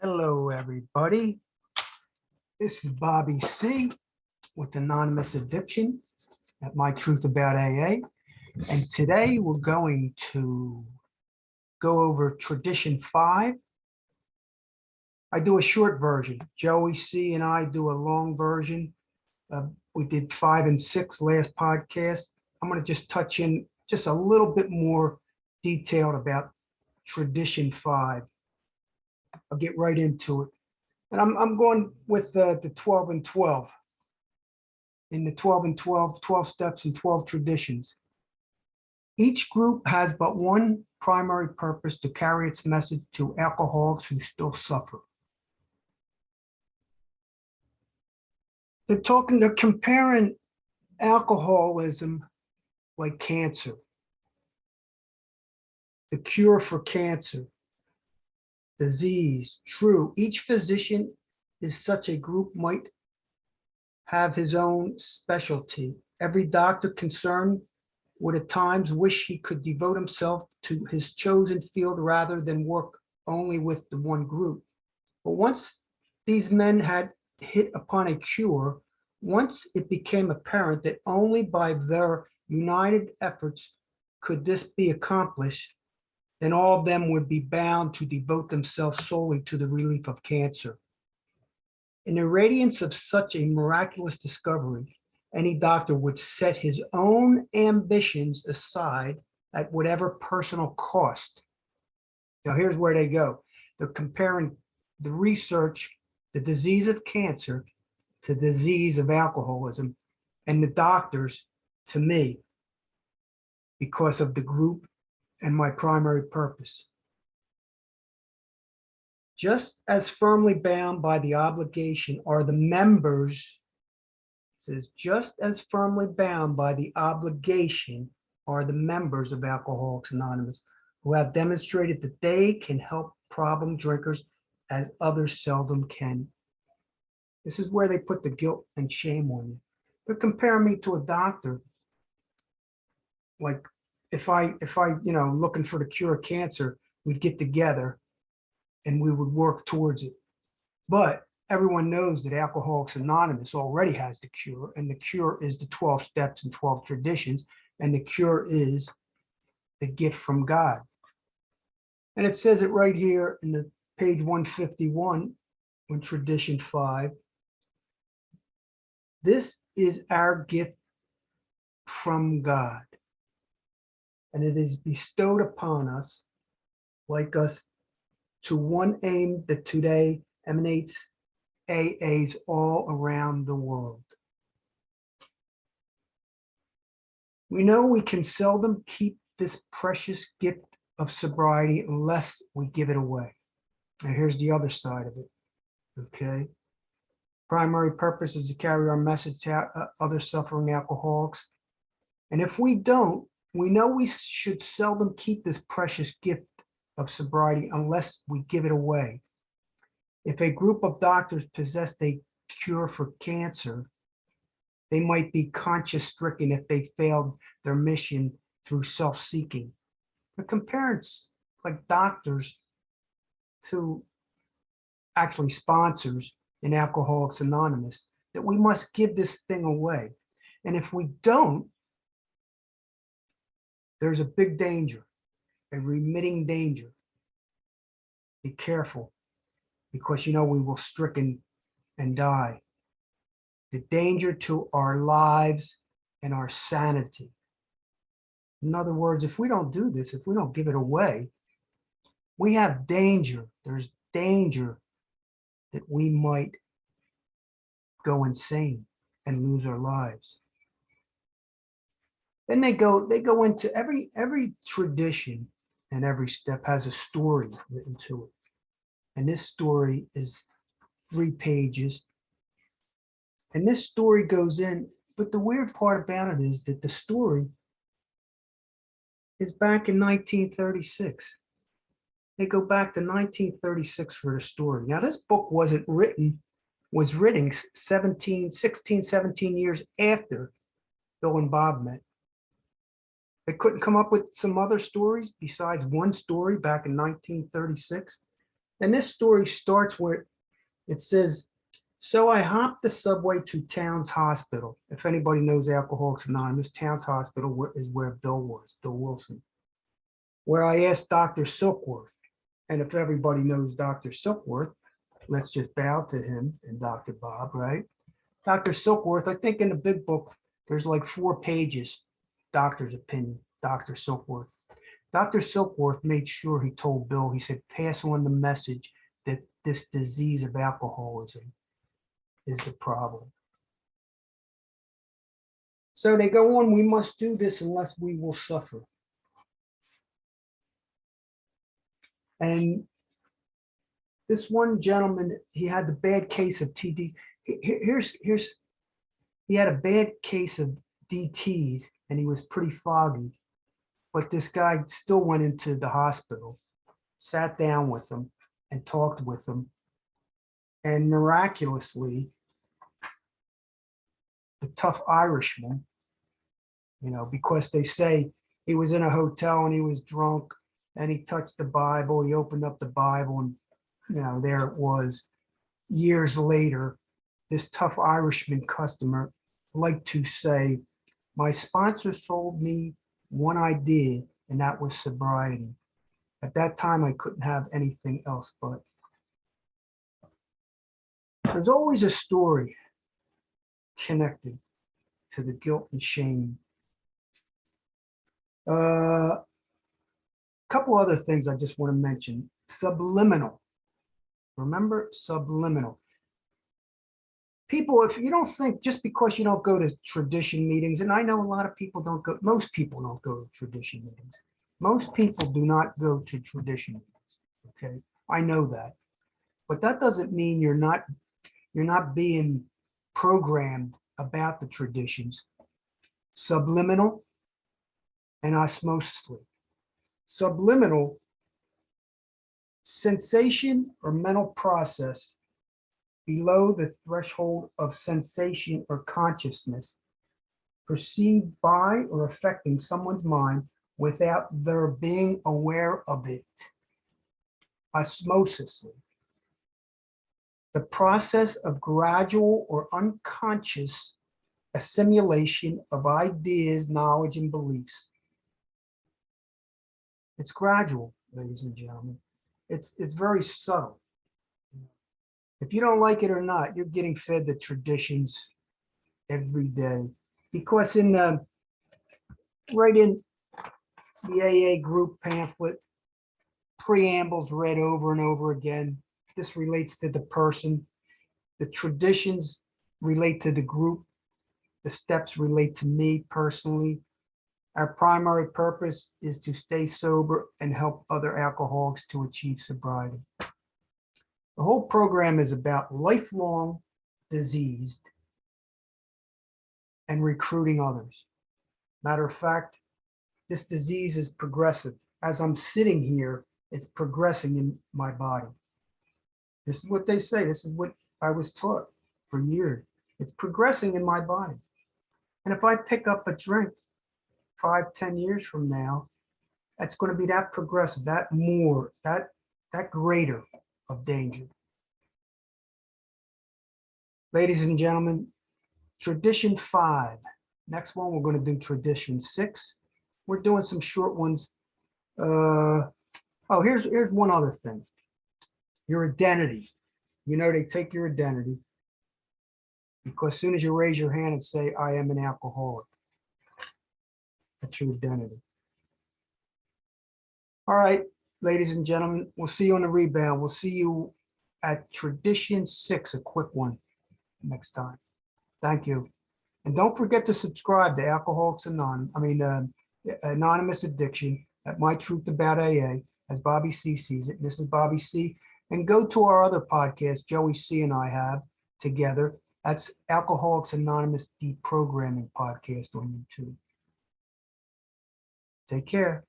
Hello, everybody. This is Bobby C. with Anonymous Addiction at My Truth About AA. And today we're going to go over Tradition 5. I do a short version. Joey C. and I do a long version. We did 5 and 6 last podcast. I'm going to just touch in just a little bit more detailed about Tradition 5. I'll get right into it. And I'm going with the 12 and 12. In the 12 and 12, 12 steps and 12 traditions. Each group has but one primary purpose: to carry its message to alcoholics who still suffer. They're comparing alcoholism like cancer, the cure for cancer, disease. True, each physician is such a group might have his own specialty. Every doctor concerned would at times wish he could devote himself to his chosen field rather than work only with the one group. But once these men had hit upon a cure, once it became apparent that only by their united efforts could this be accomplished, then all of them would be bound to devote themselves solely to the relief of cancer. In the radiance of such a miraculous discovery, any doctor would set his own ambitions aside at whatever personal cost. Now, here's where they go. They're comparing the research, the disease of cancer, to the disease of alcoholism, and the doctors to me, because of the group and my primary purpose. Just as firmly bound by the obligation are the members, it says, just as firmly bound by the obligation are the members of Alcoholics Anonymous, who have demonstrated that they can help problem drinkers as others seldom can. This is where they put the guilt and shame on you. They're comparing me to a doctor. Like if I, looking for the cure of cancer, we'd get together and we would work towards it. But everyone knows that Alcoholics Anonymous already has the cure, and the cure is the 12 steps and 12 traditions, and the cure is the gift from God. And it says it right here in the page 151 on Tradition 5. This is our gift from God, and it is bestowed upon us, like us, to one aim that today emanates AAs all around the world. We know we can seldom keep this precious gift of sobriety unless we give it away. Now here's the other side of it, okay? Primary purpose is to carry our message to other suffering alcoholics. And if we don't, we know we should seldom keep this precious gift of sobriety unless we give it away. If a group of doctors possessed a cure for cancer, they might be conscience-stricken if they failed their mission through self-seeking. They're comparing like doctors to actually sponsors in Alcoholics Anonymous, that we must give this thing away. And if we don't, there's a big danger, a remitting danger. Be careful, because we will stricken and die. The danger to our lives and our sanity. In other words, if we don't do this, if we don't give it away, we have danger. There's danger that we might go insane and lose our lives. Then they go into every tradition, and every step has a story written to it. And this story is 3 pages. And this story goes in, but the weird part about it is that the story is back in 1936. They go back to 1936 for the story. Now, this book was written 16, 17 years after Bill and Bob met. They couldn't come up with some other stories besides one story back in 1936. And this story starts where it says, so I hopped the subway to Towns Hospital. If anybody knows Alcoholics Anonymous, Towns Hospital is where Bill was, Bill Wilson, where I asked Dr. Silkworth. And if everybody knows Dr. Silkworth, let's just bow to him and Dr. Bob, right? Dr. Silkworth, I think in the big book, there's like 4 pages, doctor's opinion, Dr. Silkworth. Dr. Silkworth made sure he told Bill, he said, pass on the message that this disease of alcoholism is the problem. So they go on, we must do this unless we will suffer. And this one gentleman, he had the bad case of TD. He had a bad case of DTs and he was pretty foggy. But this guy still went into the hospital, sat down with him and talked with him. And miraculously, the tough Irishman, because they say he was in a hotel and he was drunk and he touched the Bible, he opened up the Bible and, there it was. Years later, this tough Irishman customer liked to say, my sponsor sold me one idea, and that was sobriety. At that time, I couldn't have anything else, but there's always a story connected to the guilt and shame. A couple other things I just want to mention. Subliminal. Remember subliminal. People, if you don't think just because you don't go to tradition meetings, and I know a lot of people don't go, most people don't go to tradition meetings. Most people do not go to tradition meetings, okay? I know that. But that doesn't mean you're not being programmed about the traditions. Subliminal and osmosis. Subliminal, sensation or mental process below the threshold of sensation or consciousness perceived by or affecting someone's mind without their being aware of it. Osmosis, the process of gradual or unconscious assimilation of ideas, knowledge, and beliefs. It's gradual, ladies and gentlemen. It's very subtle. If you don't like it or not, you're getting fed the traditions every day. Because right in the AA group pamphlet, preambles read over and over again. This relates to the person. The traditions relate to the group. The steps relate to me personally. Our primary purpose is to stay sober and help other alcoholics to achieve sobriety. The whole program is about lifelong diseased and recruiting others. Matter of fact, this disease is progressive. As I'm sitting here, it's progressing in my body. This is what they say. This is what I was taught for years. It's progressing in my body. And if I pick up a drink 5-10 years from now, that's going to be that progressive, that more, that greater of danger. Ladies and gentlemen, tradition 5. Next one, we're going to do tradition 6. We're doing some short ones. Here's one other thing. Your identity. They take your identity because as soon as you raise your hand and say, I am an alcoholic, that's your identity. All right, ladies and gentlemen, we'll see you on the rebound. We'll see you at tradition 6, a quick one next time. Thank you. And don't forget to subscribe to Alcoholics Anonymous Addiction at My Truth About AA, as Bobby C sees it. This is Bobby C. And go to our other podcast, Joey C and I have together. That's Alcoholics Anonymous Deprogramming podcast on YouTube. Take care.